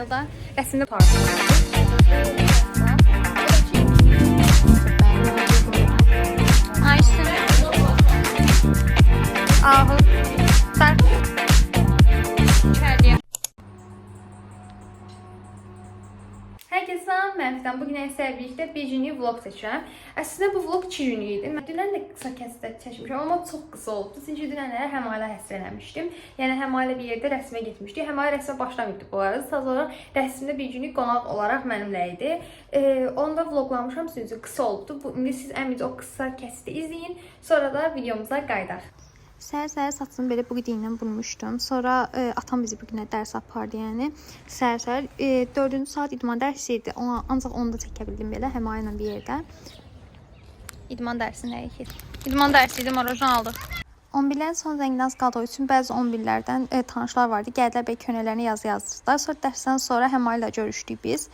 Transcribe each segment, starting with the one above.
Rəsmdə tarzı. Ayşe. Ahu. Sar. İçeriye. Herkese salam, mən Fidan. Bugün sizlərlə birlikdə bir günlük vlog çəkirəm. Əslində bu vlog 2 günlük idi. Mən dünən də qısa kəsdə çəkmişəm, amma çox qısa oldu. Çünki dünənlərə Həmalə həsr eləmişdim. Yəni Həmalə bir yerdə rəsmə getmişdi. Həmalə rəsmə başlamayıbdı bu arada. Sadəcə olaraq rəsmdə bir günlük qonaq olaraq mənimlə idi. Onu da vloglamışam, sizin üçün qısa oldu. İndi siz əminci o qısa kəsdi izləyin. Sonra da videomuza qaydaq. Səhər-səhər saçımı belə bu qidiylə bulmuşdum. Sonra atam bizi bu günə dərs apardı, yəni. Səhər-səhər 4-cü saat idman dərsi idi. Ancaq onu da çəkə bildim belə Həmalə ilə bir yerdə. İdman dərsi nə idi? İdman dərsi idi, marajon aldıq. 11-lərin son zəngindən az qaldığı üçün bəzi 11-lərdən tanışlar vardı. Gəldilər belə könəllərini yazdılar. Sonra dərsdən sonra Həmalə ilə görüşdük biz.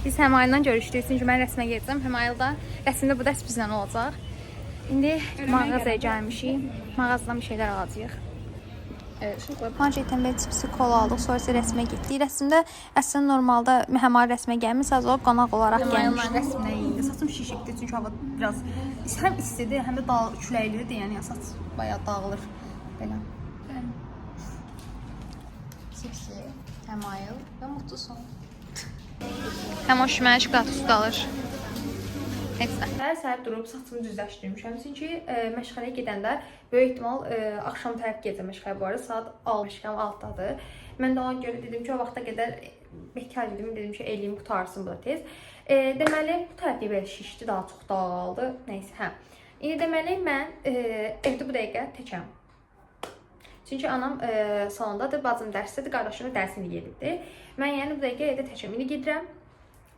Biz Həmalə ilə görüşdük. Çünki mən rəsmə gedəcəm. Həmalə də rəsmdə bu dərs bizlə olacaq. İndi mağazaya gəlmişik. Mağazadan bir şeylər alacağıq. Marketten belə cipsi, kola aldıq. Sonra isə rəsmə getdik. Rəsmdə əslində normalda Həmalə rəsmə gəlmir. Sadəcə qonaq olaraq gəlmişdik. Rəsmdə indi saçım şişibdi. Çünki hava biraz həm istidir, həm də küləklidir. Yəni saç bayağı dağılır belə. Cipsi, Həmalə və mutlu son. Həm o şümə çikolata qalır. Səhər durub saçımı düzləşdirmişəm. Çünki məşğələyə gedəndə böyük ehtimal axşam tərəf gedəcəm məşğələyə. Bu arada saat 6-dadır. Mən də ona görə dedim ki, o vaxta qədər bekar idim. Dedim ki, eləyim qutarsın bu da tez. Deməli, bu tərəfi belə şişdi, daha çox dağıldı. Nəysə, hə. İndi deməli, mən evdə bu dəqiqə təkəm. Çünki anam salondadır, bacım dərsdədir, qardaşım da dərsini gedibdir. Mən yəni bu dəqiqə evdə təkəm. İndi gedirəm.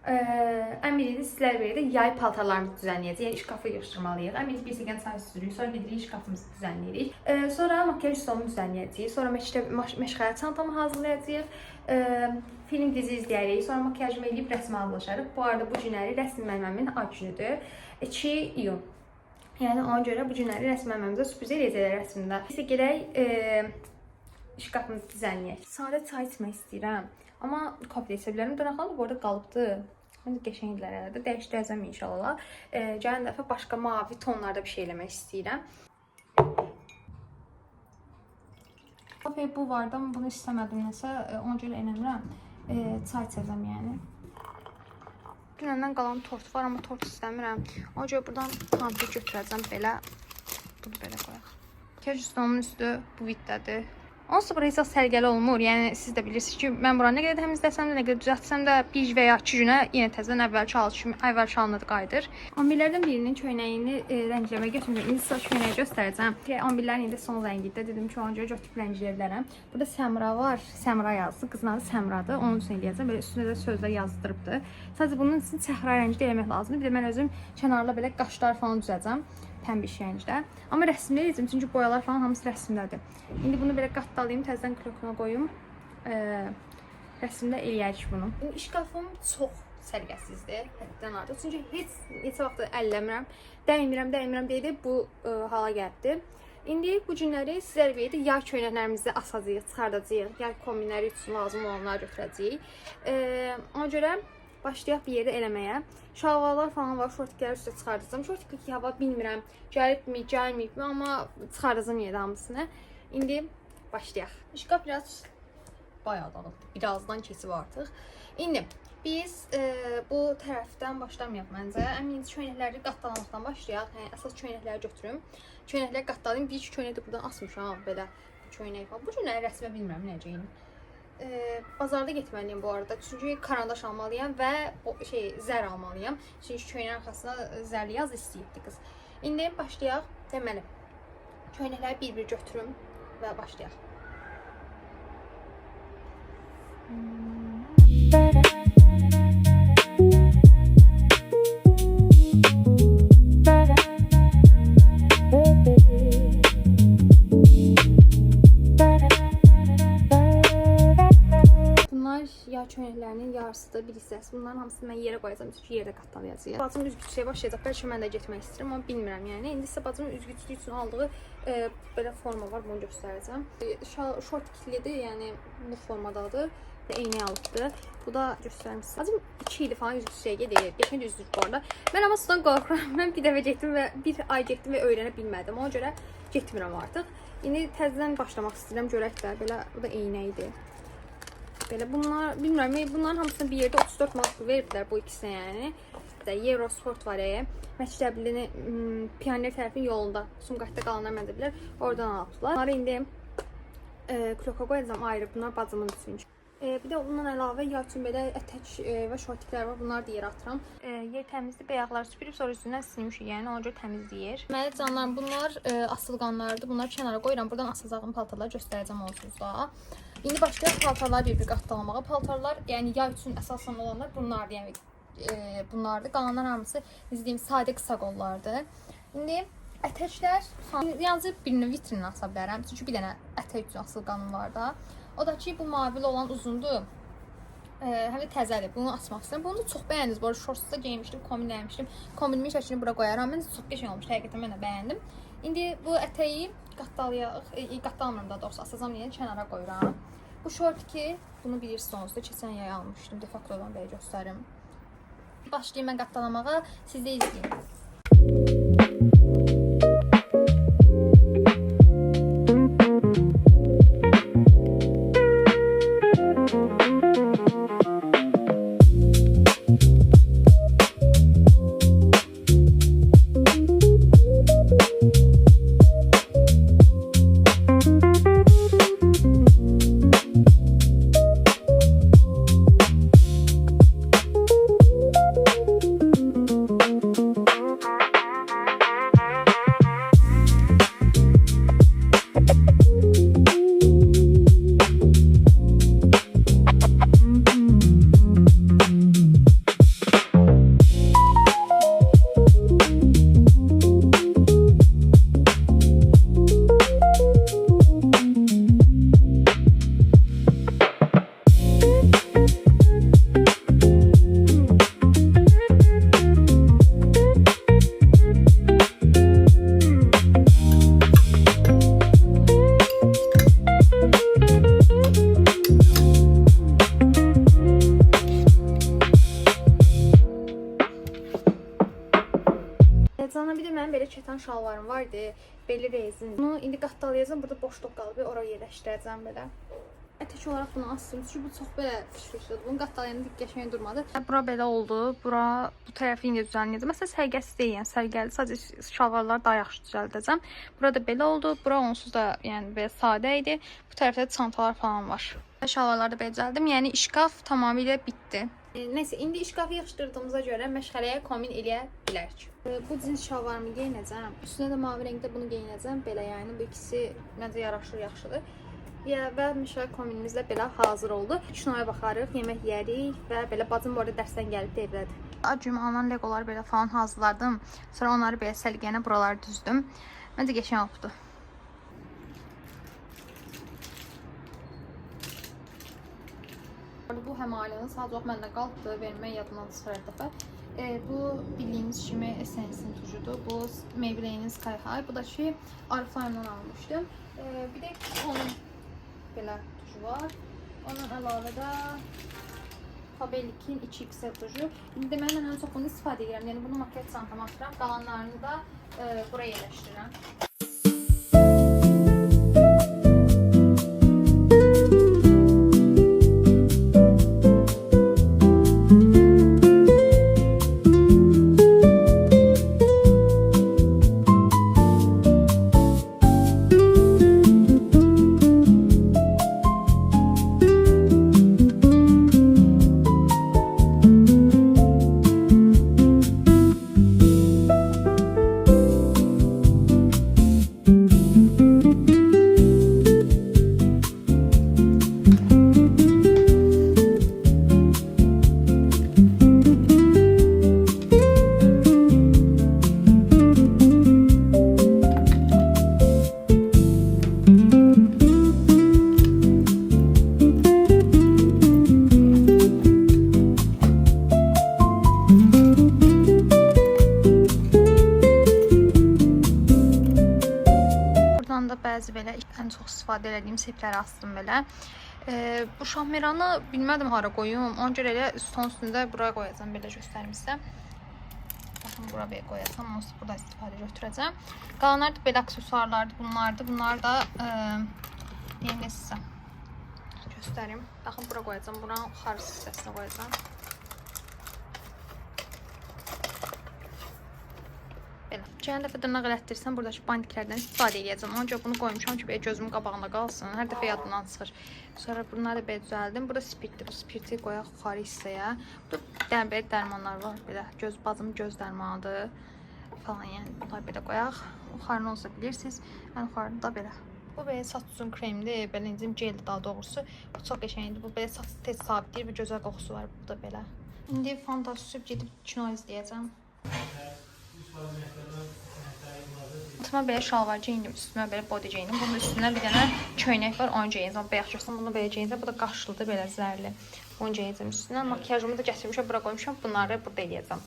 Əmir idi, sizlər belə də yay paltarlarımızı düzənləyəcəyik. Yəni şkafı yığışdırmalıyıq. Əmir biz ilə çay süzürük, sonra gedirik şkafımızı düzənləyirik. Sonra makyaj stolumu düzənləyəcəyik. Sonra məşğələ çantamı hazırlayacağıq. Film dizi izləyərik. Sonra makyajımı eləyib rəsmə hazırlaşarıq. Bu arada bu günləri rəsm müəlliməmin ad günüdür. 2 iyun. Yəni ona görə bu günləri rəsm müəllimimizə sürpriz eləyəcəklər rəsmində. İsə gedək şkafımızı düzənləyək. Sadə çay içmək istəyirəm. Amma kofe içə bilərəm. Dönəxanım da bu arada qalıbdı. Mən də qəşənglər elədi. Dəyişdirəcəm inşallah. Gələn dəfə başqa mavi tonlarda bir şey eləmək istəyirəm. Kofe bu vardı, amma bunu istəmədim nəsə. Ona görə eləmirəm. Çay içəcəm yəni. Dünəndən qalan tort var, amma tort istəmirəm. Ona görə buradan pantur götürəcəm belə. Bunu belə qoyaq. Keş üstünün üstü bu viddədir. Onsuz bura heç sərgəli olmur. Yəni siz də bilirsiniz ki, mən buranı nə qədər təmizləsəm də, nə qədər düzəltsəm də 1 və ya 2 günə yenə təzədən əvvəlki halına qayıdır. 11-lərdən birinin köynəyini rəngləməyə götürmürəm. İndi sizə köynəyi göstərəcəm. 11-lərin indi son rəngidir. Dedim ki, ona görə götürüb rəngləyə bilərəm. Burada Səmra var. Səmra yazdı. Qızın adı Səmradır. Onun üçün eləyəcəm. Belə üstündə də sözlər yazdırıbdı. Sadəcə bunun üçün səhra rəngi də eləmək lazımdır. Bir də mən özüm kənarla belə qaşlar falan düzəcəm. Pəmbiş rəngdə. Amma rəsmdə edəcəm, çünki boyalar falan hamısı rəsmdədir. İndi bunu belə qatdalayım, təzədən krokuna qoyum. Rəsmdə eləyərik bunu. İşqafım çox sərgəsizdir, həddən artıq. Çünki heç vaxt əlləmirəm, dəymirəm deyə bu hala gəldi. İndi bu günləri sizlər verdi, yay köynəklərimizi asacağıq, çıxardacağıq, yay kombinləri üçün lazım olanları götürəcəyik. Ona görə başlayaq bir yerdə eləməyə. Şalvarlar falan var, şortikləri üstə çıxardacağım. Şortikdəki hava bilmirəm, gəlibmi, gəlməyibmi, amma çıxardacağım yerdə hamısını. İndi başlayaq. İşqaf biraz bayağı dağıldı, birazdan keçib artıq. İndi biz bu tərəfdən başlamayaq məncə. Əminci köynəkləri qatdalamaqdan başlayaq. Yəni, əsas köynəkləri götürüm. Köynəkləri qatdalayım. Bir-iki köynək də buradan asmışam, belə köynək falan. Bu günləri rəsmə bilmirəm necəyim. Bazarda getməliyim bu arada. Çünki karandaş almalıyam və zər almalıyam. Çünki köynəyin arxasına zərli yaz istəyibdi qız. İndi başlayaq. Deməli, köynəkləri bir-bir götürüm və başlayaq. Yay köynəklərinin yarısıdır, bir hissəsi. Bunların hamısını mən yerə qoyacağım, çünki yerdə qatdalayacağıq. Bacım üzgüçlüyə başlayacaq. Bəlkə mən də getmək istəyirəm, amma bilmirəm yəni. İndi isə bacımın üzgüçlüyü üçün aldığı belə forma var, bunu göstərəcəm. Şort kitlidir, yəni bu formadadır. Eynək alıbdı. Bu da göstərmişsin. Azim 2 il falan üzrüsüyə gedir. Geçən düzdür bu arada. Mən amma sudan qorxuram. Mən bir dəfə getdim və bir ay getdim və öyrənə bilmədim. Ona görə getmirəm artıq. İndi təzədən başlamaq istəyirəm. Görək də belə bu da eynəkdir. Belə bunlar bilmirəm. Bunların hamısını bir yerdə 34 manat veriblər bu ikisinə yəni. Eurosport var Məktəblinin Pioner tərəfin yolunda. Sumqayıtda qalanlar mən də bilər. Oradan aldılar. Bunları indi kloka qoyacağam ayrı. Bunlar bacımın üçün. Bir də ondan əlavə yay üçün belə ətək və şortiklər var. Bunları da yerə atıram. Yer təmizdir. Bəyaqları süpürüb sonra üstündən silmişik. Yəni ona görə təmizləyir. Deməli canlarım bunlar asılqanlardır. Bunları kənara qoyuram. Buradan asılacağım paltarları göstərəcəm onsuz da. İndi başqa paltarlar bir qatdalamağa. Paltarlar yəni yay üçün əsasən olanlar bunlardır. Yəni bunlardır. Qalanlar hamısı izləyim sadə qısa qollardır. İndi ətəklər yalnız birini vitrinə asa bilərəm. Çünki bir dənə ətək üçün asılqanım var da. O da ki bu mavili olan uzundur. Həm də təzədir. Bunu açmaq istəyirəm. Bunu da çox bəyəndiniz. Bu arada şortsda geyinmişdim, kombinləmişdim. Kombinimin şəklini bura qoyaram. Mən çox qəşəng olmuş. Həqiqətən mən də bəyəndim. İndi bu ətəyi qatdalamıram da doğrusu. Asacam yəni kənara qoyuram. Bu şortiki bunu bilirsiniz. Keçən yay almışdım. Defaktodan belə göstərim. Başlayayım mən qatdalamağa. Siz də izləyin. Cana bir də mənim belə kətan şalvarım vardı. Beli rezin. Bunu indi qatdalayacağam. Burada boşluq qalıb. Oraya yerləşdirəcəm belə. Ətək olaraq bunu asdım. Çünki bu çox belə fışfışlıdır. Bunu qatdalayanda qəşəng durmadı. Bura belə oldu. Bura bu tərəfi indi düzənləyəcəm. Məsələn, sərgəsi deyil, yəni sərgəli. Sadəcə şalvarları daha yaxşı düzəldəcəm. Burada belə oldu. Bura onsuz da yəni belə sadə idi. Bu tərəfdə çantalar falan var. Şalvarları da belə düzəldim. Yəni işkaf tamamilə bitdi. Neyse, indi işkafı yaxşıdırdığımıza görə məşğələyə kombin eləyə bilərik. Bu cins şalvarımı geyinəcəm. Üstünə də mavi rəngdə bunu geyinəcəm. Belə yəni bu ikisi məncə yaraşır, yaxşıdır. Və məşğələ kombinimizlə belə hazır oldu. Kinoya baxarıq, yemək yeyərik və belə bacım bu arada dərsdən gəlib də evdədir. Acım alınan legoları belə falan hazırladım. Sonra onları belə səliqəyənə buraları düzdüm. Məncə qəşəng olubdu. Bu həm ailənin sadəcə məndə qaldı, vermək yadımdan çıxır hər dəfə. Bu bildiyimiz kimi Essence-in tujudur. Bu Maybelline Sky High. Bu da ki Oriflame'dan almışdım. Bir də onun belə tuju var. Ondan əlavə də Faberlic'in 2XL tuju. İndi deməli mən ən çox bunu istifadə edirəm. Yəni bunu makyaj çantama atıram. Qalanlarını da buraya yerləşdirirəm. Bəzi belə ən çox istifadə etdiyim sepləri astım belə. Bu şahmeranı bilmədim hara qoyum. Ona görə elə stolun üstündə buraya qoyacağam. Belə göstərim sizə. Baxın, bura belə qoyacağam. Onsuz burada istifadə götürəcəm. Qalanlar da belə aksesuarlardır. Bunlardır. Bunlar da neyim sizə göstərim. Baxın, bura qoyacağam. Buranın yuxarı hissəsinə qoyacağam. Gələn dəfə dırnaq elətdirsəm, buradakı bandiklərdən istifadə edəcəm. Ancaq bunu qoymuşam ki, belə gözümün qabağında qalsın. Hər dəfə yadımdan çıxır. Sonra bunları da belə düzəldim. Burada spirtdir. Bu spirti qoyaq yuxarı hissəyə. Burada belə dərmanlar var. Belə bacım göz dərmanıdır falan. Yəni bunlar belə qoyaq. Yuxarı olsa bilirsiniz. Mən yuxarıda belə. Bu belə saç uzun kremdir. Belə incim geldir daha doğrusu. Bu çox qəşəngdir. Bu belə saç tez sabitləyir və gözəl qoxusu var. Bu da belə. İndi fantastik gedib kino izləyəcəm. Altıma belə şalvar geyindim, üstümə belə body geyindim. Bunun üstünə bir dənə köynək var, onu geyinəcəm. Bayaq görsəm, bunu belə geyinəcəm. Bu da qaşlıdır, belə zərli. Onu geyinəcəm üstünə. Makyajımı da gətirmişəm, bura qoymuşam. Bunları burada eləyəcəm.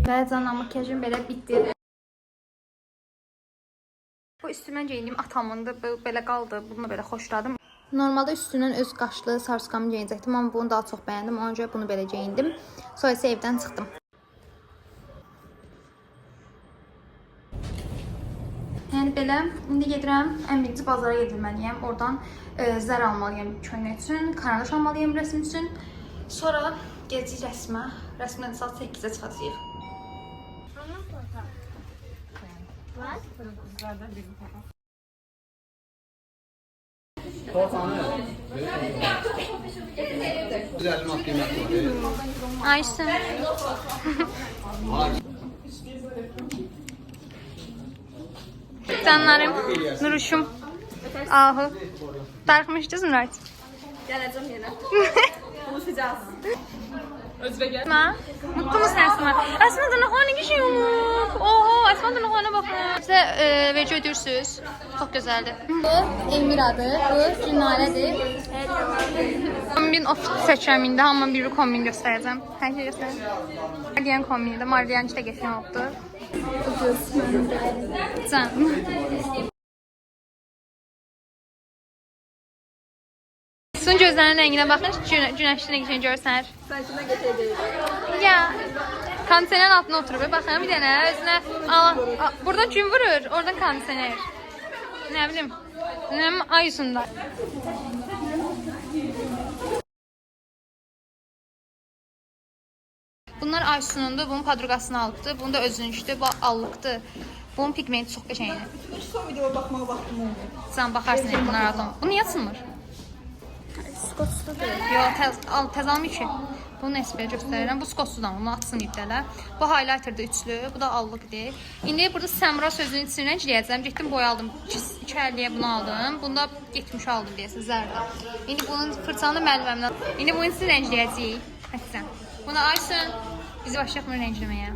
Bəzən makyajım belə bitdi. Bu üstümdən geyindim, atamındır, belə qaldı, bunu belə xoşladım. Normalda üstündən öz qaşlı sarsqamı geyinəcəkdim, amma bunu daha çox bəyəndim, ona görə bunu belə geyindim. Sonra isə evdən çıxdım. Yəni belə, indi gedirəm, ən birinci bazara gedilməliyəm. Oradan zər almalıyım köynək üçün, karandaş almalıyım rəsm üçün. Sonra gedəcək rəsmə. Rəsmdən saat 8-ə çıxacağıq. Ayşın. Canlarım, Nuruşum. Ahu. Darıxmışdınız Murat? Gələcəm yenə. Buluşacağız. Özbəkə. Mutlu musun Əsma? Əsma dırnaqlarına geçiyor mu? Oho, Əsma dırnaqlarına bakın. Size verici ödürsüz. Çok güzeldi. Bu Elmiradır, bu Cünalədir. Kombin of seçirəm indi, amma bir kombin göstərəcəm. Hər şey göstərəcəm. Marian kombinidir, Marian işte geçən oldu. Can. Son gözlərinin rənginə baxın, günəşli rəngini görsənir. Saçına getirəcəyik. Ya, kondisionerin altına oturub, baxın bir dənə özünə, buradan gün vurur, oradan kondisioner. Nə bilim, ay yüzündə. Bunlar Aysunundur, bunun padruqasını alıbdır, bunu da özünüşdür, bu allıqdır. Bunun pigmenti çox qəşəngdir. Son videoya baxmağa vaxtım oldu. Sən baxarsın, bunlar adlam. Bu niyə sınmır? Skotsudur. Yox, tez almı ki. Bunu SP'yə göstərirəm. Bu skotsuzdan, bunu atsın ipdələ. Bu highlighter'dır üçlü, bu da allıqdır. İndi burada Səmra sözünün içini rəngləyəcəm. Getdim boya aldım, 2.50-yə bunu aldım. Bunda 70 aldım deyəsən, zərdə. İndi bunun fırçanı müəllimimdən. İndi bunun içini rəngləyəcəyik. Hədsən. Buna Aysun, bizi başlayaq bunu rəngləməyə.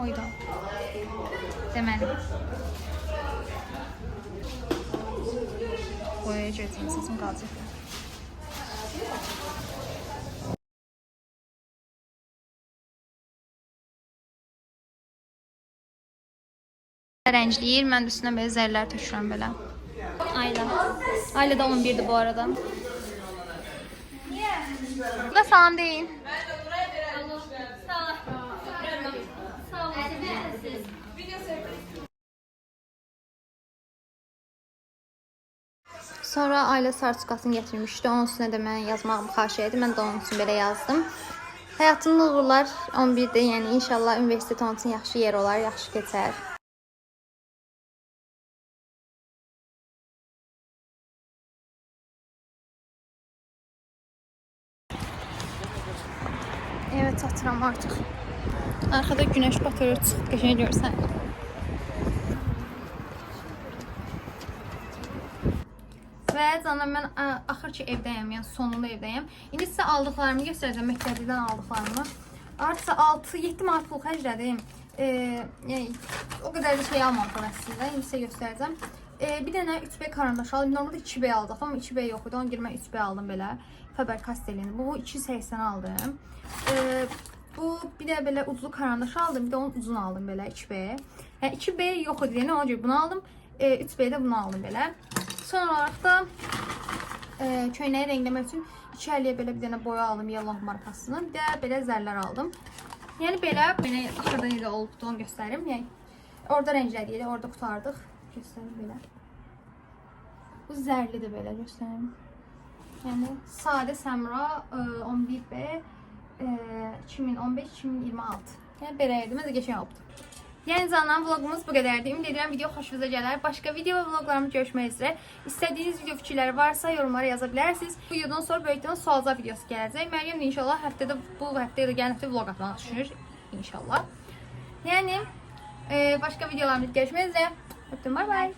Oyda. Deməli. Boyaya görəcəyim, səsim qalacaq. Rəncləyir, mən də üstünə belə zərlər tökürəm belə. Ayla. Ayla da 11'dir bu arada. Bu da salam deyin. Sonra Ayla sarçukasını gətirmişdi. Onun üstünə də mən yazmağımı xahiş etdim. Mən də onun üçün belə yazdım. Həyatında uğurlar 11'də, yəni inşallah universitet onun üçün yaxşı yer olar, yaxşı keçər. Evet, çatıram artıq. Arxada günəş batırır, çıxıb qəşəng görsən. Və canım, mən axır ki evdəyəm, yəni sonunda evdəyəm. İndi sizə aldıqlarımı göstərəcəm, məktəbdən aldıqlarımı. Artıq 6-7 manat pul xərclədim. Yəni, o qədər də şey almamışam əslində, indi sizə göstərəcəm. Bir dənə 3B karandaş aldım. Normalde 2B aldım ama 2B yox idi. Ona görə mən 3B aldım belə. Faber-Castell'in. Bu 280 aldım. Bu bir də belə uzun karandaş aldım. Bir də onun uzun aldım belə 2B. Yəni 2B yox idi. Yəni ona görə bunu aldım. 3B də bunu aldım belə. Son olaraq da köynəyi rəngləmək üçün 250-yə belə bir dənə boya aldım. Yellow markasını. Bir də belə zərlər aldım. Yəni belə axırda necə olubdu onu göstərim. Yəni orada rənglədik, orada qutardıq. Göstərim belə. Bu zərlidir belə göstərim. Yəni sadə Səmra 11B 2015-2026. Yəni belə idi. Məncə qəşəng olubdu. Yəni canım vlogumuz bu qədərdir. Ümid edirəm video xoşunuza gələr. Başqa video və vloglarımız görüşmək üzrə. İstədiyiniz video fikirləri varsa yorumlara yaza bilərsiniz. Bu videodan sonra böyükdən sual-cavab videosu gələcək. Məryəm də inşallah həftədə bu həftə ilə gələn həftə vlog atmağı düşünür inşallah. Yəni başqa videolarımızda görüşmək üzrə. Öpdüm, bay bay.